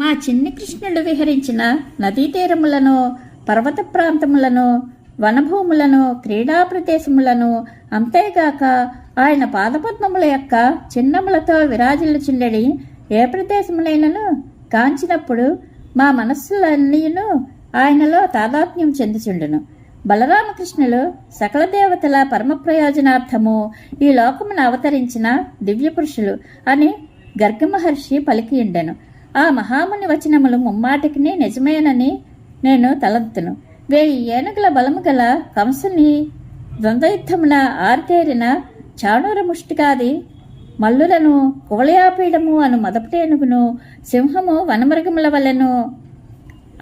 ఆ చిన్ని కృష్ణుడు విహరించిన నదీ తీరములను, పర్వత ప్రాంతములను, వనభూములను, క్రీడా ప్రదేశములను, అంతేగాక ఆయన పాదపద్మముల యొక్క చిన్నములతో విరాజిల్లుచుండెడి ఏ ప్రదేశములైనను కాంచినప్పుడు మా మనస్సులన్నీయును ఆయనలో తాదాత్మ్యం చెందుచుండును. బలరామకృష్ణులు సకల దేవతల పరమ ప్రయోజనార్థము ఈ లోకమును అవతరించిన దివ్య పురుషులు అని గర్గమహర్షి పలికియుండెను. ఆ మహాముని వచనములు ముమ్మాటికి నిజమేనని నేను తలంతును. 1000 ఏనుగుల బలము గల కంసుని ద్వంద్వయుద్ధమున ఆరితేరిన చాణూర ముష్టికాది మల్లులను, కువలయాపీడము అను మొదపటేనుగును, సింహము వనమృగముల వలెను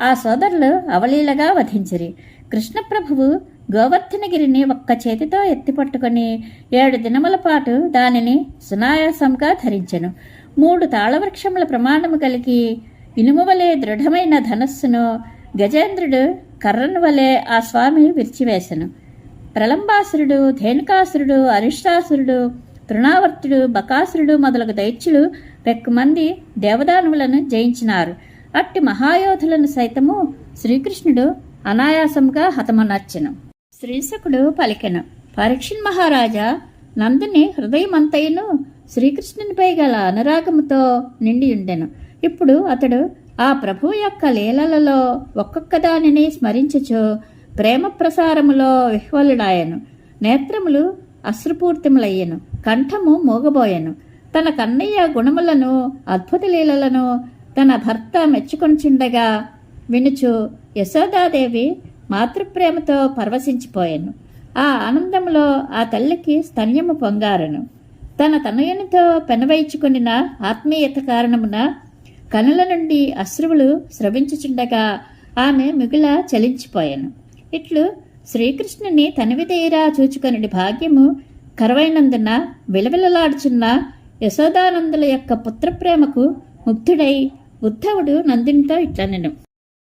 ఆ సోదరులు అవలీలగా వధించిరి. కృష్ణప్రభువు గోవర్ధనగిరిని ఒక్క చేతితో ఎత్తిపట్టుకుని 7 దినముల పాటు దానిని సునాయాసంగా ధరించెను. 3 తాళవృక్షముల ప్రమాణము కలిగి ఇనుమువలే దృఢమైన ధనస్సును గజేంద్రుడు కర్రను వలె ఆ స్వామి విరిచివేశను. ప్రలంబాసురుడు, ధేనుకాసురుడు, అరిష్టాసురుడు, తృణావర్తుడు, బకాసురుడు మొదలగు దైత్యులు పెక్కుమంది దేవదానవులను జయించినారు. అట్టి మహాయోధులను సైతము శ్రీకృష్ణుడు అనాయాసంగా హతమనర్చెను. శ్రీశకుడు పలికెను, పరీక్షణ్ మహారాజా, నందుని హృదయమంతయును శ్రీకృష్ణునిపై గల అనురాగముతో నిండియుండెను. ఇప్పుడు అతడు ఆ ప్రభువు యొక్క లీలలలో ఒక్కొక్క దానిని స్మరించుచు ప్రేమ ప్రసారములో విహ్వలుడాయను. నేత్రములు అశ్రుపూర్తిములయ్యను, కంఠము మూగబోయెను. తన కన్నయ్య గుణములను, అద్భుత లీలలను తన భర్త మెచ్చుకొనిచుండగా వినుచు యశోదాదేవి మాతృప్రేమతో పరవశించిపోయెను. ఆ ఆనందములో ఆ తల్లికి స్తన్యము పొంగారను. తన తనయునితో పెనవైచుకొనిన ఆత్మీయత కారణమున కనుల నుండి అశ్రువులు స్రవించుచుండగా ఆమె మిగుల చలించిపోయెను. ఇట్లు శ్రీకృష్ణుని తనివితీరా చూచుకొనిడి భాగ్యము కరవైనందున విలవిలలాడుచున్న యశోదానందుల యొక్క పుత్రప్రేమకు ముగ్ధుడై ఉద్ధవుడు నందునితో ఇట్లనెను.